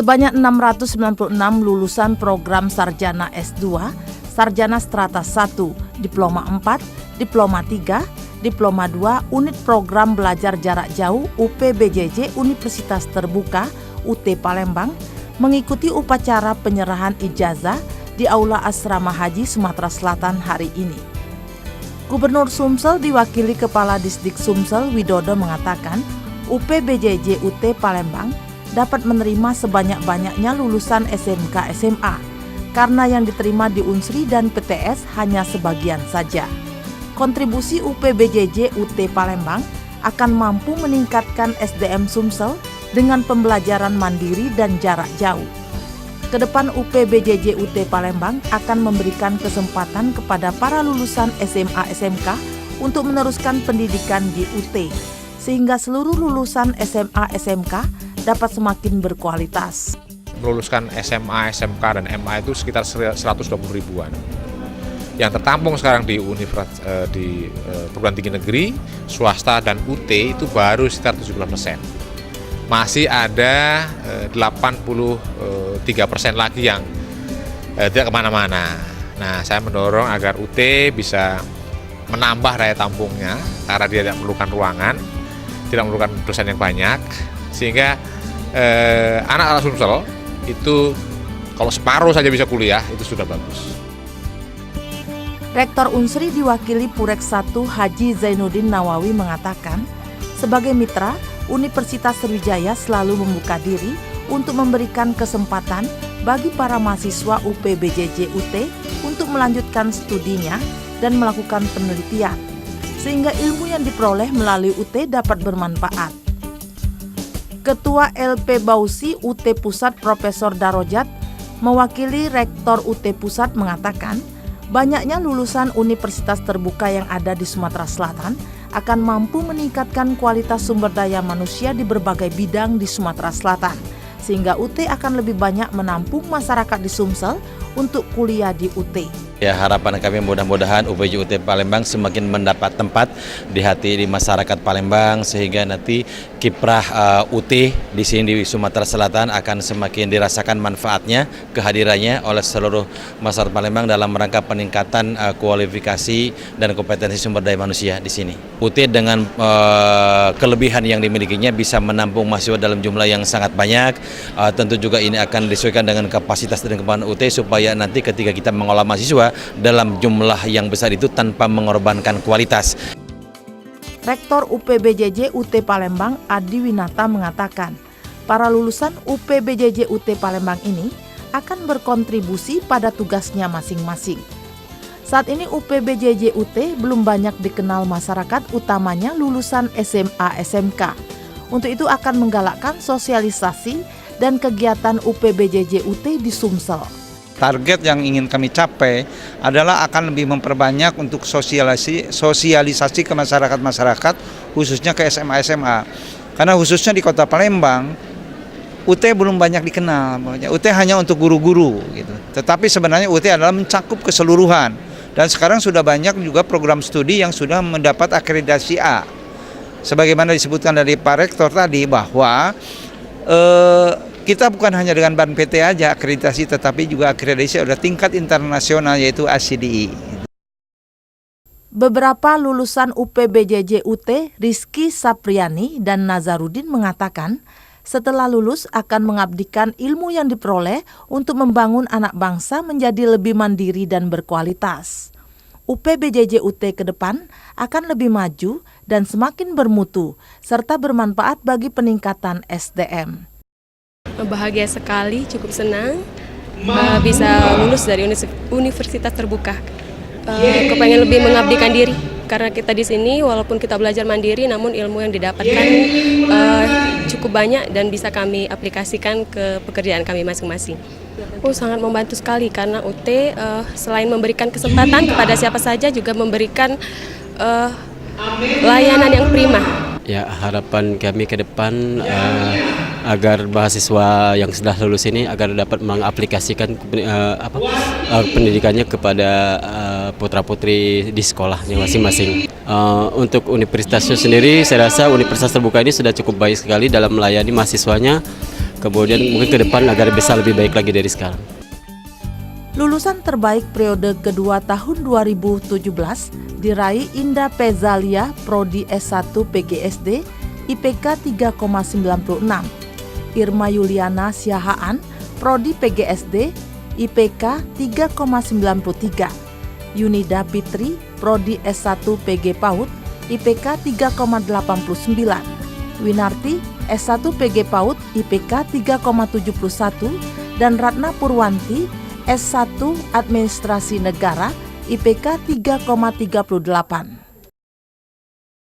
Sebanyak 696 lulusan program Sarjana S2, Sarjana Strata 1, Diploma 4, Diploma 3, Diploma 2, Unit Program Belajar Jarak Jauh UPBJJ Universitas Terbuka UT Palembang mengikuti upacara penyerahan ijazah di Aula Asrama Haji Sumatera Selatan hari ini. Gubernur Sumsel diwakili Kepala Disdik Sumsel Widodo mengatakan UPBJJ UT Palembang dapat menerima sebanyak-banyaknya lulusan SMK SMA karena yang diterima di Unsri dan PTS hanya sebagian saja. Kontribusi UPBJJ UT Palembang akan mampu meningkatkan SDM Sumsel dengan pembelajaran mandiri dan jarak jauh. Kedepan UPBJJ UT Palembang akan memberikan kesempatan kepada para lulusan SMA SMK untuk meneruskan pendidikan di UT, sehingga seluruh lulusan SMA SMK dapat semakin berkualitas. Meluluskan SMA, SMK, dan MA itu sekitar 120 ribuan. Yang tertampung sekarang di perguruan tinggi negeri, swasta, dan UT itu baru sekitar 70%. Masih ada 83% lagi yang tidak kemana-mana. Nah, saya mendorong agar UT bisa menambah daya tampungnya karena dia tidak memerlukan ruangan, tidak memerlukan dosen yang banyak, sehingga anak-anak Sumsel itu kalau separuh saja bisa kuliah, itu sudah bagus. Rektor Unsri diwakili Purek 1 Haji Zainuddin Nawawi mengatakan, sebagai mitra, Universitas Sriwijaya selalu membuka diri untuk memberikan kesempatan bagi para mahasiswa UPBJJ UT untuk melanjutkan studinya dan melakukan penelitian, sehingga ilmu yang diperoleh melalui UT dapat bermanfaat. Ketua LP Bausi UT Pusat Profesor Darojat mewakili Rektor UT Pusat mengatakan, banyaknya lulusan universitas terbuka yang ada di Sumatera Selatan akan mampu meningkatkan kualitas sumber daya manusia di berbagai bidang di Sumatera Selatan, sehingga UT akan lebih banyak menampung masyarakat di Sumsel untuk kuliah di UT. Ya, harapan kami mudah-mudahan UPBJJ UT Palembang semakin mendapat tempat di hati di masyarakat Palembang, sehingga nanti kiprah UT di sini di Sumatera Selatan akan semakin dirasakan manfaatnya, kehadirannya oleh seluruh masyarakat Palembang dalam rangka peningkatan kualifikasi dan kompetensi sumber daya manusia di sini. UT dengan kelebihan yang dimilikinya bisa menampung mahasiswa dalam jumlah yang sangat banyak. Tentu juga ini akan disesuaikan dengan kapasitas dan kemampuan UT supaya nanti ketika kita mengolah mahasiswa dalam jumlah yang besar itu tanpa mengorbankan kualitas. Rektor UPBJJ UT Palembang Adi Winata mengatakan, para lulusan UPBJJ UT Palembang ini akan berkontribusi pada tugasnya masing-masing. Saat ini UPBJJ UT belum banyak dikenal masyarakat, utamanya lulusan SMA SMK. Untuk itu akan menggalakkan sosialisasi dan kegiatan UPBJJ UT di Sumsel. Target yang ingin kami capai adalah akan lebih memperbanyak untuk sosialisasi ke masyarakat-masyarakat, khususnya ke SMA-SMA. Karena khususnya di Kota Palembang, UT belum banyak dikenal. UT hanya untuk guru-guru, gitu. Tetapi sebenarnya UT adalah mencakup keseluruhan. Dan sekarang sudah banyak juga program studi yang sudah mendapat akreditasi A. Sebagaimana disebutkan dari Pak Rektor tadi bahwa kita bukan hanya dengan BAN PT aja akreditasi, tetapi juga akreditasi ada tingkat internasional, yaitu ACDI. Beberapa lulusan UPBJJ UT, Rizky Sapriani dan Nazarudin mengatakan, setelah lulus akan mengabdikan ilmu yang diperoleh untuk membangun anak bangsa menjadi lebih mandiri dan berkualitas. UPBJJ UT ke depan akan lebih maju dan semakin bermutu, serta bermanfaat bagi peningkatan SDM. Bahagia sekali, cukup senang bisa lulus dari universitas terbuka. Kepengen lebih mengabdikan diri karena kita di sini walaupun kita belajar mandiri, namun ilmu yang didapatkan cukup banyak dan bisa kami aplikasikan ke pekerjaan kami masing-masing. Sangat membantu sekali karena UT selain memberikan kesempatan kepada siapa saja juga memberikan layanan yang prima. Ya, harapan kami ke depan agar mahasiswa yang sudah lulus ini agar dapat mengaplikasikan pendidikannya kepada putra-putri di sekolahnya masing-masing. Untuk universitasnya sendiri, saya rasa universitas terbuka ini sudah cukup baik sekali dalam melayani mahasiswanya. kemudian mungkin ke depan agar bisa lebih baik lagi dari sekarang. Lulusan terbaik periode kedua tahun 2017 diraih Indah Pezalia, Prodi S1 PGSD, IPK 3,96. Irma Yuliana Siahaan, Prodi PGSD, IPK 3,93. Yunida Fitri, Prodi S1 PG PAUD, IPK 3,89. Winarti, S1 PG PAUD, IPK 3,71. Dan Ratna Purwanti, S1 Administrasi Negara, IPK 3,38.